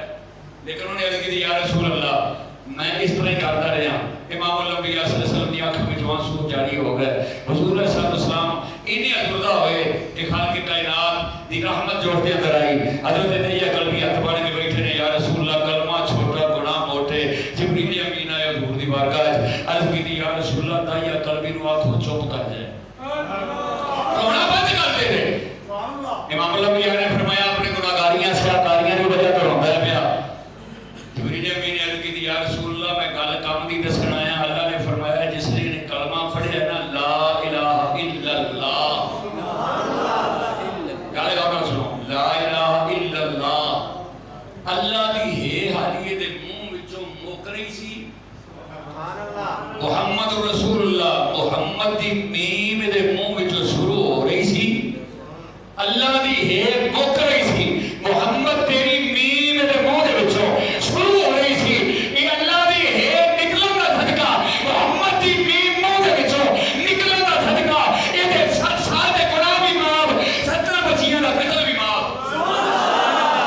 लेकिन उन्हें अर्ज की या रसूल अल्लाह मैं इस तरह ही करता रहा इमाम अल-अंबिया सल्लल्लाहु अलैहि वसल्लम की आंखों में जवान सूर जारी हो गए हुजूर सल्लल्लाहु इन्हीं अज़ुर्दा हुए कि खालिक कायनात दी रहमत जोड़ के अंदर आई हजरत नैया कलबी हाथ बांध के बैठे ने या रसूल अल्लाह कलमा छोटा गुनाह मोटे जिब्रील अमीन आए हुजूर दी बारगाह अर्ज की या रसूल अल्लाह दाइया कलबी नु आंखों चुप कर जाए रोना बंद कर दे सुभान अल्लाह इमाम अल-अंबिया ने फरमाया अपने गुनाहगारियां सयाकारियां की वजह तो रोंदा है पिया जिब्रील अमीन ने अर्ज की या रसूल अल्लाह मैं गल काम दी दसण आया अल्लाह ने फरमाया जिसने ने कलमा पढ़िया ना ला इलाहा इल्लल्लाह गल गौर सुनो ला इलाहा इल्लल्लाह अल्लाह दी है हालिए दे मुंह विचों मुक रही सी सुभान अल्लाह मुहम्मद रसूलुल्लाह मुहम्मद दी मीम दे मुंह विचों शुरू हो रही सी अल्लाह दी है मुक रही सी मुहम्मद तेरी मीम दे मुंह दे विचों शुरू हो रही सी ये अल्लाह दी है निकलन दा सदका मुहम्मद दी मीम मुंह दे विचों निकलन दा सदका इहदे 7 साल दे गुनाह भी माफ 70 बच्चियां दा कत्ल भी माफ सुभान अल्लाह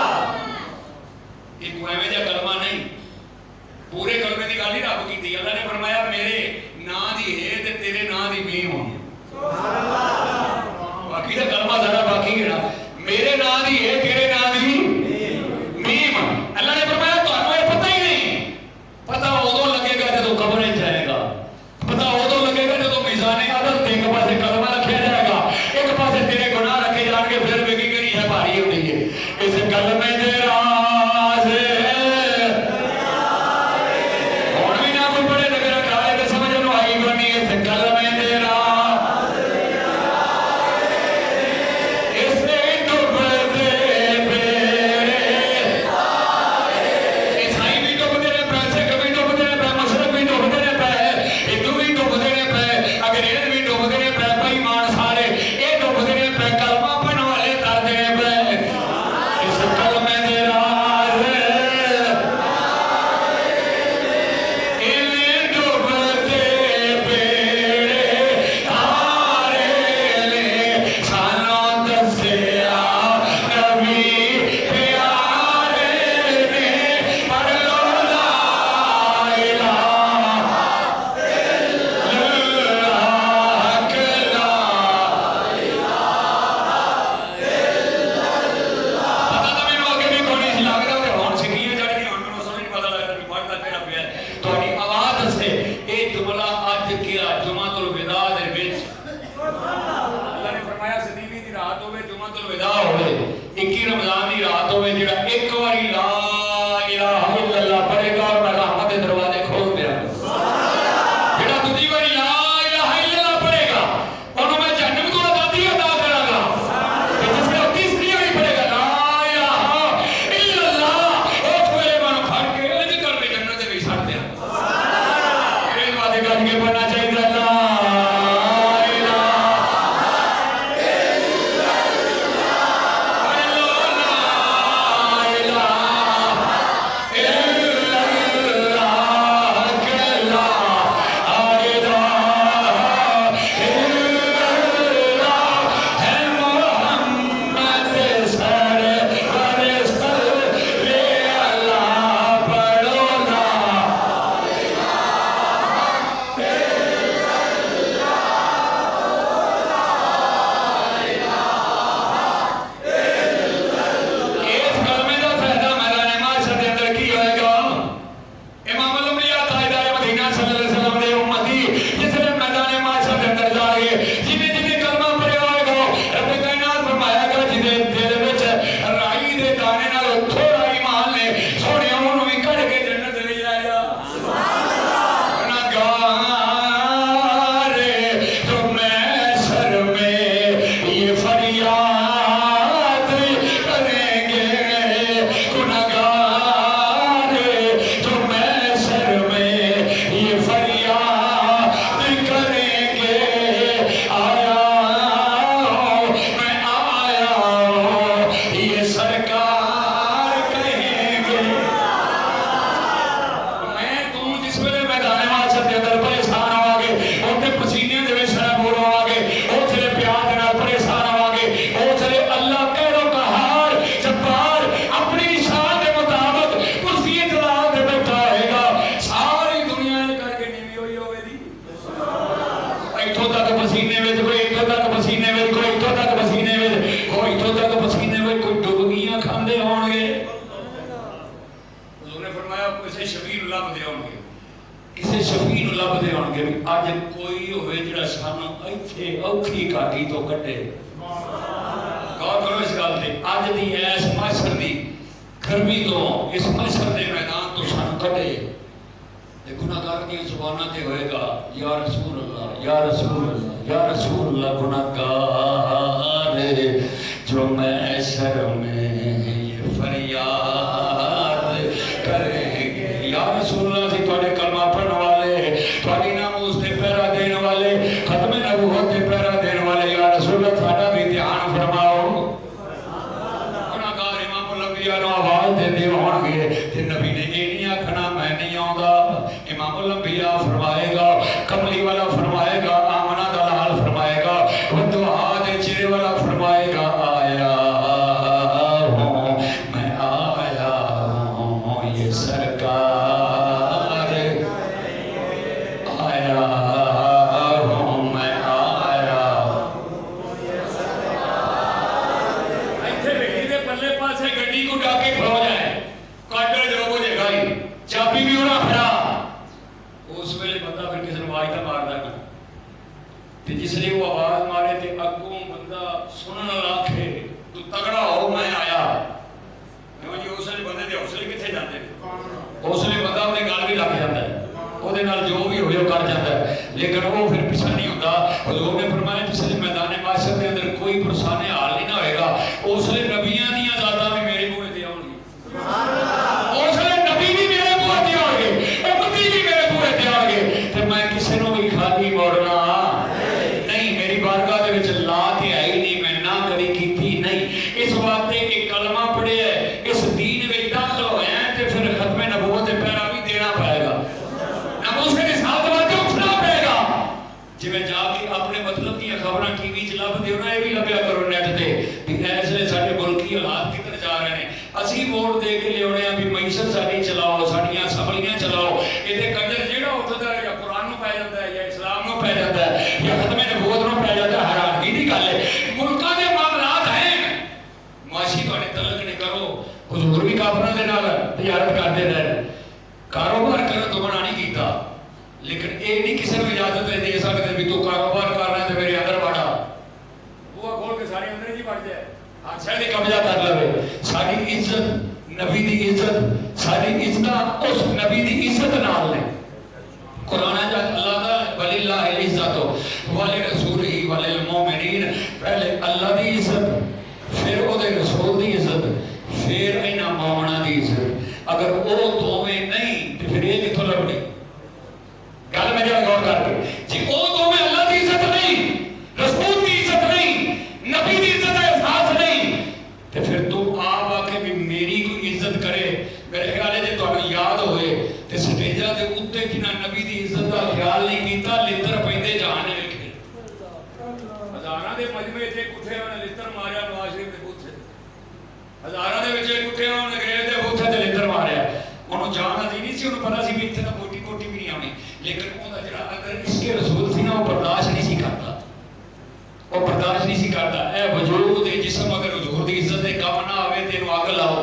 ये कोई एवें दा कलमा नहीं पूरे कलमे दी गल ही रब कीती अल्लाह ने फरमाया मेरे नां दी है ते तेरे नां दी मीम होनी सुभान अल्लाह बाकी दा कलमा सारा बाकी है ना मेरे नां दी है तेरे नां दी मीम अल्लाह ने फरमाया तुहानू ये पता ही नहीं पता उदों लगेगा जदों कब्र में जाएगा पता उदों लगेगा जदों मीज़ान अदल ते एक पासे कलमा रखा जाएगा एक पासे तेरे गुनाह रखे जाएंगे फिर वेखी करी है भारी होनी है इस कलमे दे राज हुण भी ना कोई बड़े नगर होवे जेड़ा एक बारी ला इलाहा इल्लल्लाह पढ़ेगा और मैं रहमत के दरवाजे खोल दियांगा। जेड़ा दूसरी बारी ला इलाहा इल्लल्लाह पढ़ेगा उन्होंने मैं जन्नत को आजादी अदा करांगा। जिसने तीसरी बारी पढ़ेगा ला इलाहा इल्लल्लाह उस वेले मैं फड़ के इंज करके जन्नत दे विच छड्ड दियांगा। इस वादे करके पढ़ना चाहिए साड़ी इज्जत नबी दी इज्जत साड़ी इज्जत उस नबी दी इज्जत नाल ने। कुरान च अल्लाह दा वलिल्लाहिल इज्जतु वली रसूलिही वलिल मोमिनीन, पहले अल्लाह दी इज्जत फिर ओदे रसूल दी इज्जत फिर इन्हां मोमना दी इज्जत। अगर वो दोवें नहीं तो फिर ये किथों लभनी? गल मेरी गौर करके, जी वो दोवें अल्लाह दी इज्जत नहीं, रसूल दी इज्जत नहीं, नबी दी इज्जत का एहसास नहीं, तो फिर तू आप आके भी मेरी कोई इज्जत करे। मेरे ख्याल है तुहानू याद होए ते स्टेजां दे उत्ते जिन्हां नबी दी इज्जत का ख्याल नहीं कीता लित्र पैंदे जहान वेखे। हज़ारां दे मजमे च कुठे उन्हें लित्र मारिया नवाज शरीफ दे बूथे, हज़ारां दे विच कुठे उन्हें अंग्रेज दे बूथे ते लित्र मारिया। उन्होंने जान आती नहीं सी, उन्हें पता सी भी इत्थे तां कोटी कोटी भी नहीं आनी, लेकिन उहदा जिहड़ा अंदर इसके रसूल सी ना वो बर्दाश्त नहीं सी करता, वो बर्दाश्त नहीं सी करता। ए वजूद दे जिस्म अगर हुजूर दी इज्जत दे काम ना आवे ते इहनूं अग लाओ,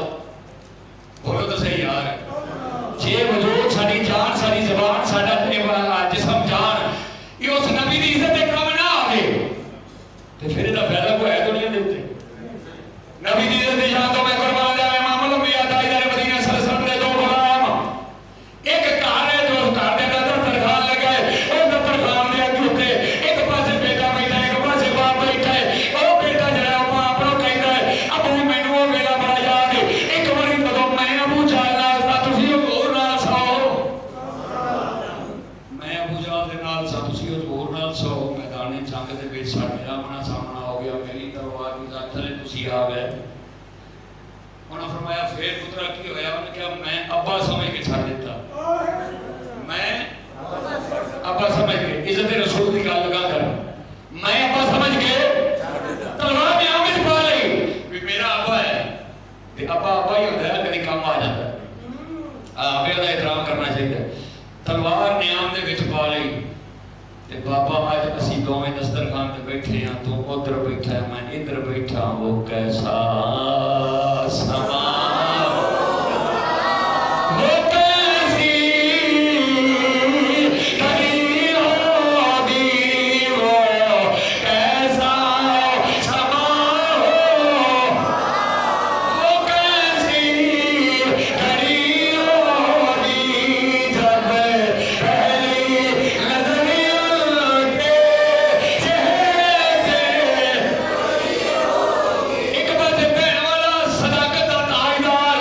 बोलो तो सही यार। जे वजूद साडी जान साडी ज़बान साडा जिस्म जान ये उस नबी दी इज्जत दे काम ना आवे ते फिर इहदा फायदा कोई है दुनिया दे उत्ते? नबी दी इज्जत दी जान तो मैं कुर्बान जावे इमाम लंबिया ताजदार मदीना सल्लल्लाहु अलैहि वसल्लम दे दो गुलाम एक घर है जो घर दे अंदर दस्तरखान लगा है, उस दस्तरखान दे अगे उत्ते एक पासे बेटा बैठा है, एक पासे बाप बैठा है। ओ बेटा जरा मां अपनो कहंदा है अबू मैनू वो वेला बड़ा याद है, एक बारी जदों मैं अबू जाल नाल सा तुसीं हजूर नाल सो, मैं अबू जाल दे नाल सा तुसीं हजूर नाल सो, मैदाने जंग दे विच साडे आमना सामना हो गया, मेरी तलवार दी ज़द थले तुसीं आ गए। उन्होंने फरमाया फिर पुत्रा की होया? उन्हें कहा मैं अब्बा समझ के छड़ दिता, मैं अब्बा समझ के इज्जत रसूल की गल लगा कर मैं अब्बा समझ के तलवार में आमिर पा ली भी मेरा अब्बा है, ते अब्बा अब्बा ही होता है, कभी काम आ जाता है, अब्बे दा एहतराम करना चाहिए। तलवार नियाम दे विच पा ली ते बाबा अज असीं दोवें दस्तरखान ते बैठे हां, तू उधर बैठा है मैं इधर बैठा, वो कैसा समा वो कैसी घड़ी होगी, वो कैसा समा वो कैसी घड़ी होगी जब पहली नजर के चेहरे से एक पासे बहन वाला सदाकत का ताजदार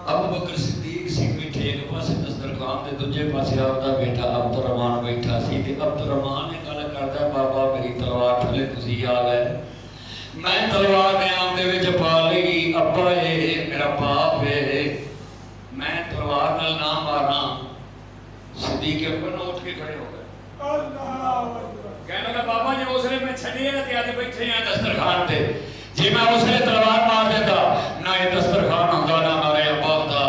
अबू बकर सिद्दीक सी बैठे, एक पासे दस्तरखान दे दूजे पासे आपदा बेटा अब्दुर्रहमान बैठा सी ते अब्दुर्रहमान ने गल करदा बाबा मेरी तलवार थले तुसीं आ गए, मैं तलवार नियाम दे विच पा लई, अब्बा ए मेरा बाप है, मैं तलवार नाल ना मारां। सिद्दीक अकबर ने उठ के खड़े हो गए, कहने लगा बाबा जी उसले मैं छड़िए ते अज बैठे हैं दस्तरखान ते, जे मैं उसले तलवार मार देता ना ये दस्तरखान होंदा ना मेरे अब्बा होंदा,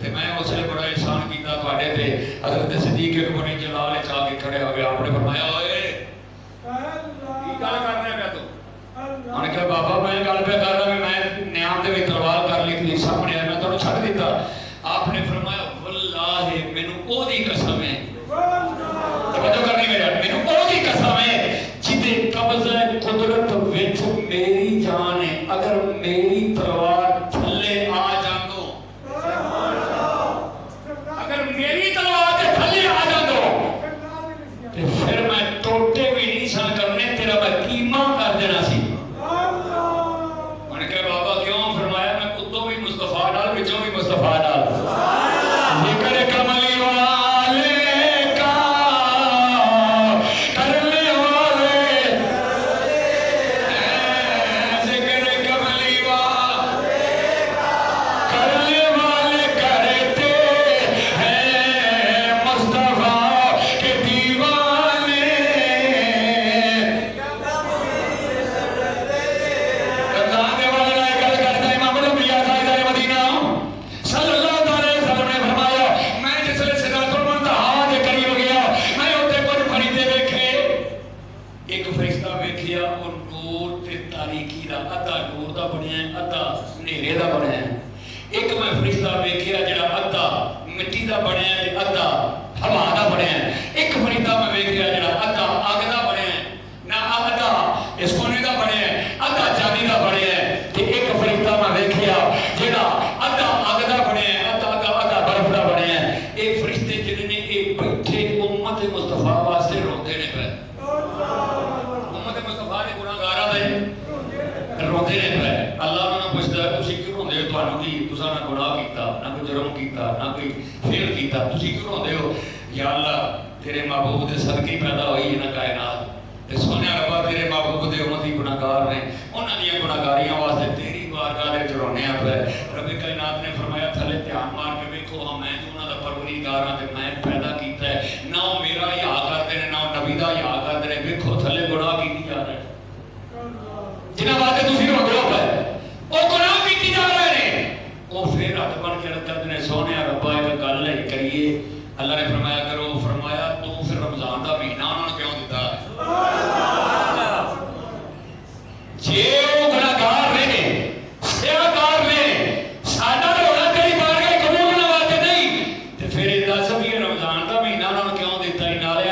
ते मैं उसले बड़ा एहसान कीता तुहाडे ते। हज़रत सिद्दीक अकबर ने जलाल च आके खड़े हो गए, आपने फरमाया ओए की गल कर रहा है तू? उन्होंने कहा बाबा मैं गल पे कर रहा, मैं नियाम दे विच तलवार कर ली, तुसीं सामने आए मैं तुहानू छड्ड दिता। आपने फरमाया वल्लाहि मैनू ओदी कसम है, तवज्जो करनी मेरे, मैनू ओदी कसम है जिदे कब्ज़े कुदरत विच मेरी जान है, अगर मेरी तलवार थले आ जांदो, अगर मेरी तलवार दे थले आ जांदो ते फिर मैं टोटे भी नहीं सन करने, तेरा मैं कीमा कर देना सी। उन्होंने कहा बाबा क्यों? फरमाया मैं उतों भी मुस्तफा डाल विचों भी मुस्तफा डाल, जिक्र कमली वाले कोई फेल किया। तुसीं क्यों रोंदे हो? या अल्लाह तेरे महबूब के सदके पैदा हुई है ना कायनात, ते सोने रब्बा तेरे महबूब के उम्मती गुनाहगार ने, उन्हां दी गुनाहगारियां वास्ते तेरी बारगाह दे विच रोने पे। रब्बे कायनात ने फरमाया थले ध्यान मार के वेखो, हाँ मैं तो उन्हां दा परवरीगार हां ते मैं पैदा कीता है, ना वो मेरा हिया करदे ने ना नबी दा हिया करदे ने। वेखो थले गुनाह कीती जा रहे जिन्हां वास्ते तुसीं रोंदे हो पे, वो गुनाह कीती जा रहे ने। वो फिर हथ बन के रखते ने, सोने रब्बा एक गल है करिए। अल्लाह ने फरमाया करो, फरमाया तू फिर रमजान का महीना उन्होंने क्यों दिता? जे वो गुनाहगार ने, सियाहकार ने, साडा रोना तेरी बारगाह कबूल करने वास्ते नहीं, ते फिर दस भी रमजान का महीना उन्होंने क्यों दिता? नाले